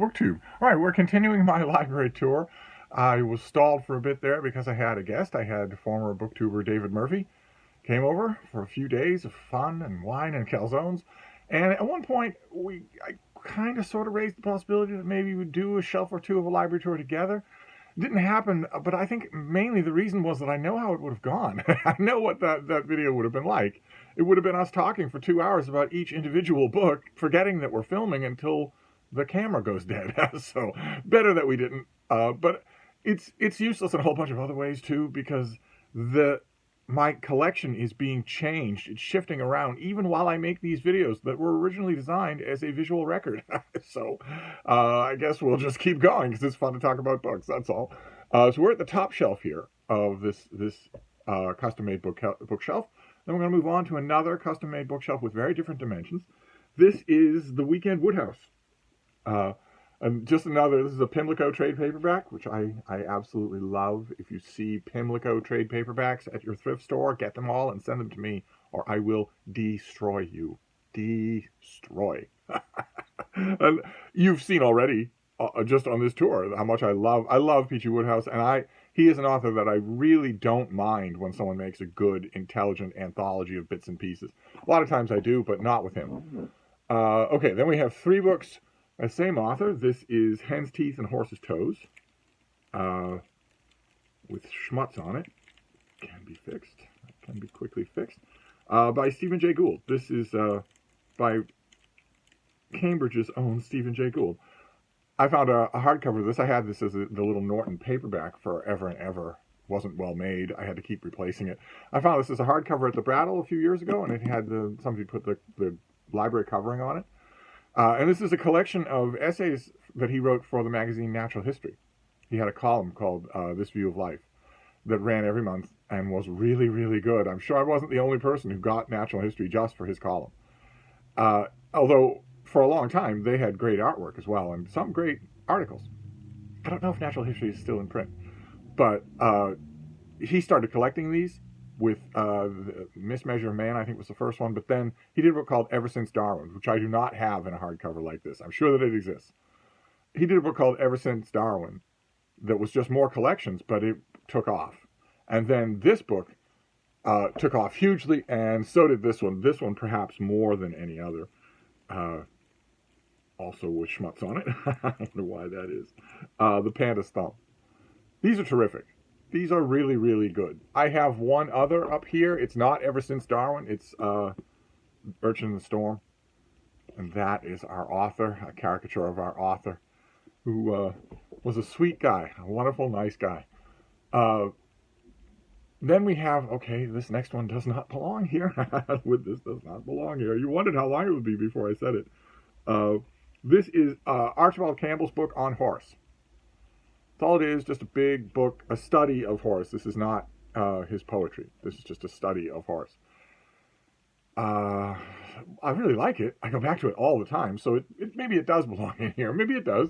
booktube. All right, we're continuing my library tour. I was stalled for a bit there because I had a guest. I had former booktuber David Murphy came over for a few days of fun and wine and calzones. And at one point, I kind of sort of raised the possibility that maybe we'd do a shelf or two of a library tour together. It didn't happen, but I think mainly the reason was that I know how it would have gone. I know what that video would have been like. It would have been us talking for 2 hours about each individual book, forgetting that we're filming until the camera goes dead. So better that we didn't. But it's useless in a whole bunch of other ways too, because my collection is being changed. It's shifting around even while I make these videos that were originally designed as a visual record. So I guess we'll just keep going because it's fun to talk about books. That's all. So we're at the top shelf here of this custom-made bookshelf. Then we're going to move on to another custom-made bookshelf with very different dimensions. This is the Weekend Woodhouse. And just another, this is a Pimlico trade paperback, which I absolutely love. If you see Pimlico trade paperbacks at your thrift store, get them all and send them to me, or I will destroy you. Destroy. And you've seen already, just on this tour, how much I love P.G. Woodhouse, and he is an author that I really don't mind when someone makes a good, intelligent anthology of bits and pieces. A lot of times I do, but not with him. Okay, then we have 3 books. Same author. This is Hen's Teeth and Horse's Toes, with schmutz on it. Can be fixed. Can be quickly fixed. By Stephen Jay Gould. This is by Cambridge's own Stephen Jay Gould. I found a hardcover of this. I had this as the little Norton paperback forever and ever. Wasn't well made. I had to keep replacing it. I found this as a hardcover at the Brattle a few years ago, and it had somebody put the library covering on it. And this is a collection of essays that he wrote for the magazine Natural History. He had a column called This View of Life that ran every month and was really, really good. I'm sure I wasn't the only person who got Natural History just for his column. Although, for a long time, they had great artwork as well and some great articles. I don't know if Natural History is still in print. But he started collecting these with Mismeasure of Man, I think was the first one. But then he did a book called Ever Since Darwin, which I do not have in a hardcover like this. I'm sure that it exists. He did a book called Ever Since Darwin that was just more collections, but it took off. And then this book took off hugely, and so did this one. This one perhaps more than any other. Also with schmutz on it. I don't know why that is. The Panda's Thumb. These are terrific. These are really, really good. I have one other up here. It's not Ever Since Darwin. It's Urchin in the Storm. And that is our author, a caricature of our author, who was a sweet guy, a wonderful, nice guy. Then we have, okay, this next one does not belong here. This does not belong here. You wondered how long it would be before I said it. This is Archibald Campbell's book on Horace. That's all it is, just a big book, a study of Horace. This is not his poetry. This is just a study of Horace. I really like it. I go back to it all the time, so maybe it does belong in here. Maybe it does.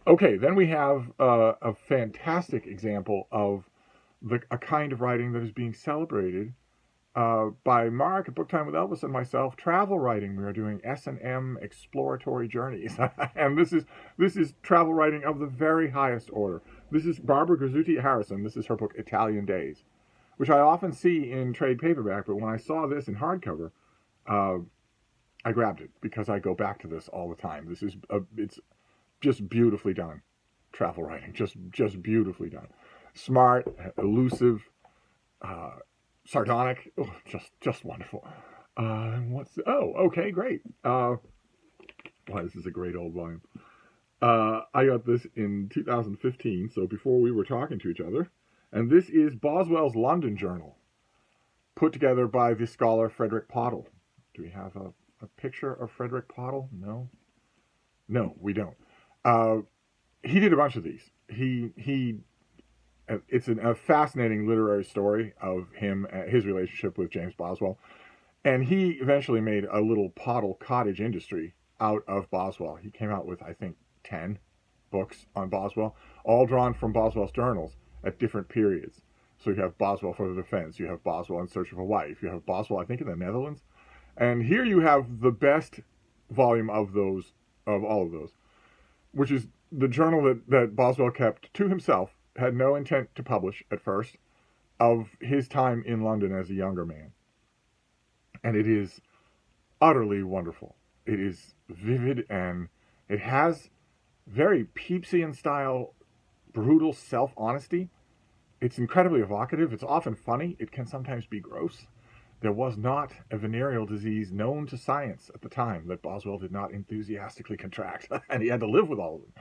Okay, then we have a fantastic example of a kind of writing that is being celebrated by Mark at Book Time with Elvis and myself. Travel writing. We are doing S&M exploratory journeys, and this is travel writing of the very highest order. This is Barbara Grizzuti Harrison. This is her book Italian Days, which I often see in trade paperback, but when I saw this in hardcover, I grabbed it because I go back to this all the time. It's just beautifully done travel writing, just beautifully done. Smart, elusive, sardonic, just wonderful. Okay, great. Wow, this is a great old volume. I got this in 2015, so before we were talking to each other. And this is Boswell's London Journal, put together by the scholar Frederick Pottle. Do we have a picture of Frederick Pottle? No, we don't. He did a bunch of these. It's a fascinating literary story of his relationship with James Boswell. And he eventually made a little Pottle cottage industry out of Boswell. He came out with, I think, 10 books on Boswell, all drawn from Boswell's journals at different periods. So you have Boswell for the Defense, you have Boswell in Search of a Wife, you have Boswell, I think, in the Netherlands. And here you have the best volume of all of those. which is the journal that Boswell kept to himself, had no intent to publish at first, of his time in London as a younger man. And it is utterly wonderful. It is vivid, and it has very Pepysian style, brutal self-honesty. It's incredibly evocative. It's often funny. It can sometimes be gross. There was not a venereal disease known to science at the time that Boswell did not enthusiastically contract, and he had to live with all of them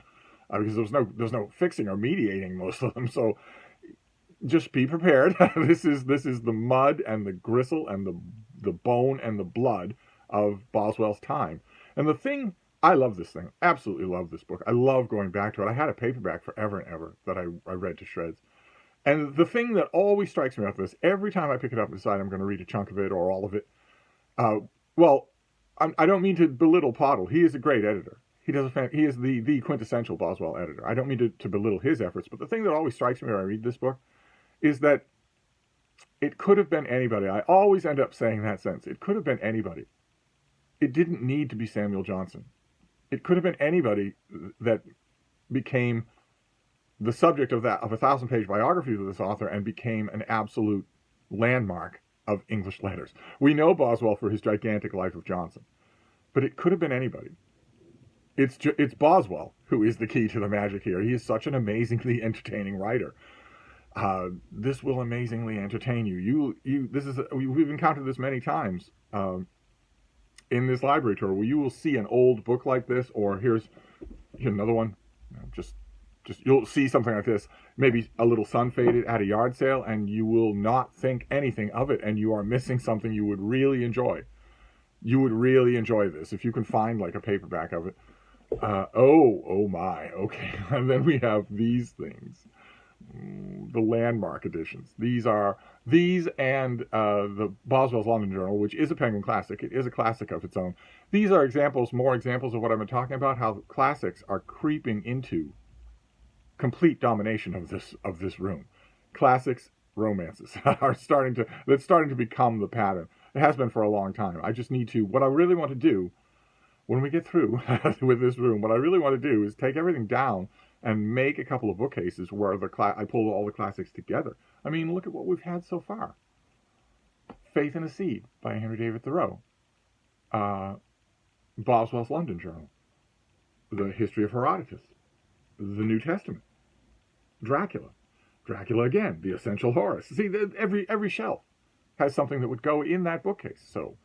because there was no fixing or mediating most of them. So just be prepared. This is the mud and the gristle and the bone and the blood of Boswell's time. And the thing, I love this thing. Absolutely love this book. I love going back to it. I had a paperback forever and ever that I read to shreds. And the thing that always strikes me about this, every time I pick it up and decide I'm going to read a chunk of it or all of it, I don't mean to belittle Pottle. He is a great editor. He is the quintessential Boswell editor. I don't mean to belittle his efforts, but the thing that always strikes me when I read this book is that it could have been anybody. I always end up saying that sentence. It could have been anybody. It didn't need to be Samuel Johnson. It could have been anybody that became the subject of a 1,000-page biography of this author and became an absolute landmark of English letters. We know Boswell for his gigantic Life of Johnson, but it could have been anybody. It's Boswell who is the key to the magic here. He is such an amazingly entertaining writer. This will amazingly entertain you. We've encountered this many times in this library tour, where you will see an old book like this, or here's another one. Just you'll see something like this, maybe a little sun faded at a yard sale, and you will not think anything of it, and you are missing something you would really enjoy. You would really enjoy this if you can find like a paperback of it. Oh my, okay. And then we have these things. The landmark editions. These and the Boswell's London Journal, which is a Penguin classic. It is a classic of its own. These are more examples of what I've been talking about, how classics are creeping into complete domination of this room. Classics, romances that's starting to become the pattern. It has been for a long time. I just need to, what I really want to do when we get through with this room, what I really want to do is take everything down and make a couple of bookcases where I pull all the classics together. I mean, look at what we've had so far. Faith in a Seed by Henry David Thoreau. Boswell's London Journal. The History of Herodotus. The New Testament. Dracula. Dracula again. The Essential Horace. See, every shelf has something that would go in that bookcase. So,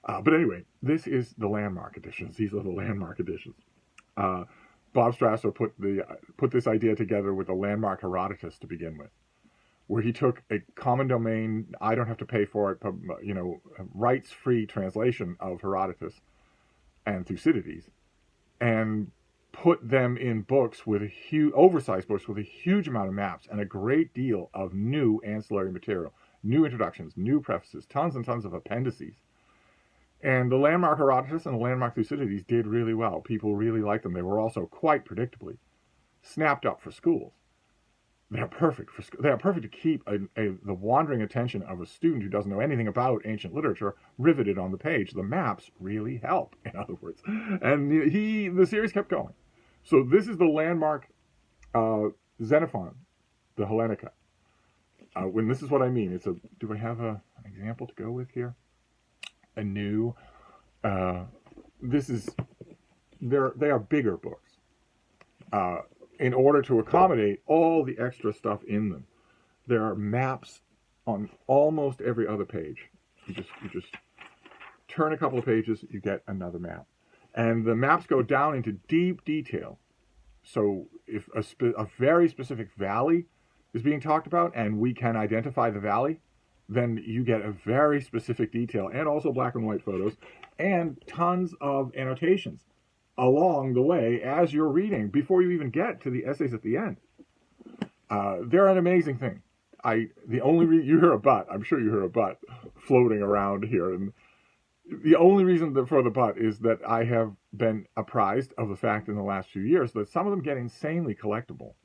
but anyway, this is the landmark editions. These are the landmark editions. Bob Strasser put this idea together with a landmark Herodotus to begin with, where he took a common domain, I don't have to pay for it, rights-free translation of Herodotus and Thucydides, and put them in books with oversized books with a huge amount of maps and a great deal of new ancillary material, new introductions, new prefaces, tons and tons of appendices. And the landmark Herodotus and the landmark Thucydides did really well. People really liked them. They were also quite predictably snapped up for schools. They're perfect to keep the wandering attention of a student who doesn't know anything about ancient literature riveted on the page. The maps really help, in other words. And the series kept going. So this is the landmark Xenophon, the Hellenica. When this is what I mean, do I have an example to go with here? A new, they are bigger books in order to accommodate all the extra stuff in them. There are maps on almost every other page. You just turn a couple of pages, you get another map. And the maps go down into deep detail. So if a very specific valley is being talked about and we can identify the valley, then you get a very specific detail and also black and white photos and tons of annotations along the way as you're reading before you even get to the essays at the end. They're an amazing thing. You hear a but. I'm sure you hear a but floating around here. And the only reason for the but is that I have been apprised of the fact in the last few years that some of them get insanely collectible.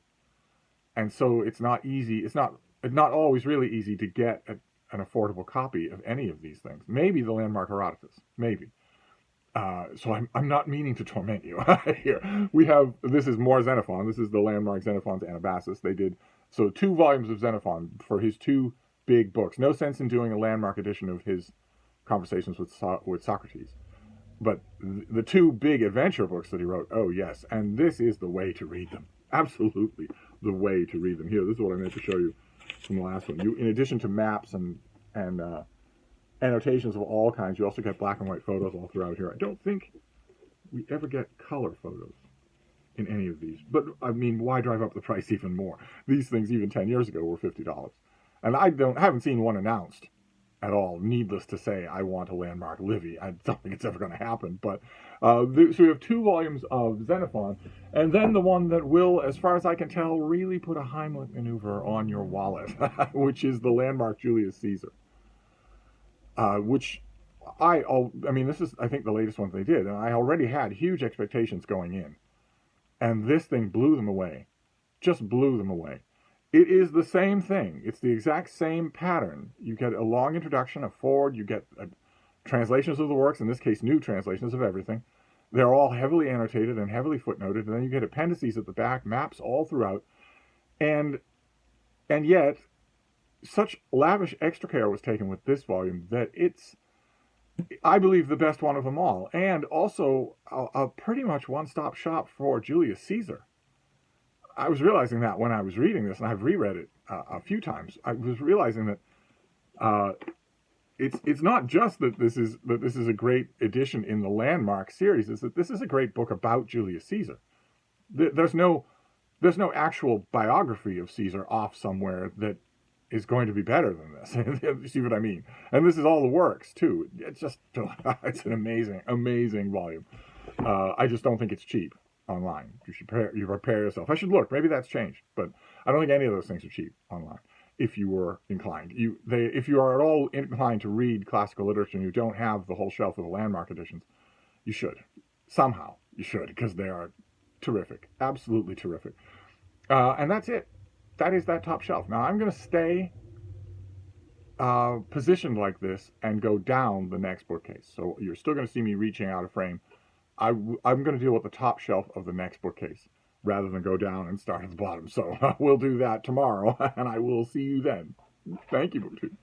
And so it's not easy. It's not always really easy to get an affordable copy of any of these things. Maybe the landmark Herodotus. Maybe. So I'm not meaning to torment you here. This is more Xenophon. This is the landmark Xenophon's Anabasis. They did, so 2 volumes of Xenophon for his 2 big books. No sense in doing a landmark edition of his Conversations with Socrates. But the 2 big adventure books that he wrote, oh yes, and this is the way to read them. Absolutely the way to read them. Here, this is what I meant to show you from the last one. In addition to maps and annotations of all kinds, you also get black and white photos all throughout here. I don't think we ever get color photos in any of these. But, I mean, why drive up the price even more? These things, even 10 years ago, were $50. And I haven't seen one announced at all. Needless to say, I want a landmark Livy. I don't think it's ever going to happen. But so we have 2 volumes of Xenophon, and then the one that will, as far as I can tell, really put a Heimlich maneuver on your wallet, which is the landmark Julius Caesar. Which this is, I think, the latest one they did, and I already had huge expectations going in. And this thing blew them away. Just blew them away. It is the same thing. It's the exact same pattern. You get a long introduction, a forward, you get translations of the works, in this case, new translations of everything. They're all heavily annotated and heavily footnoted, and then you get appendices at the back, maps all throughout. And yet, such lavish extra care was taken with this volume that it's, I believe, the best one of them all. And also a pretty much one-stop shop for Julius Caesar. I was realizing that when I was reading this, and I've reread it a few times. I was realizing that it's not just that this is a great edition in the landmark series. It's that this is a great book about Julius Caesar. There's no actual biography of Caesar off somewhere that is going to be better than this. You see what I mean? And this is all the works too. It's it's an amazing volume. I just don't think it's cheap online. You should prepare yourself. I should look. Maybe that's changed, but I don't think any of those things are cheap online. If you were inclined, if you are at all inclined to read classical literature and you don't have the whole shelf of the landmark editions, you should. Somehow you should, because they are terrific, absolutely terrific. And that's it. That is that top shelf. Now I'm going to stay positioned like this and go down the next bookcase. So you're still going to see me reaching out a frame. I'm going to deal with the top shelf of the next bookcase rather than go down and start at the bottom. So we'll do that tomorrow, and I will see you then. Thank you, BookTube.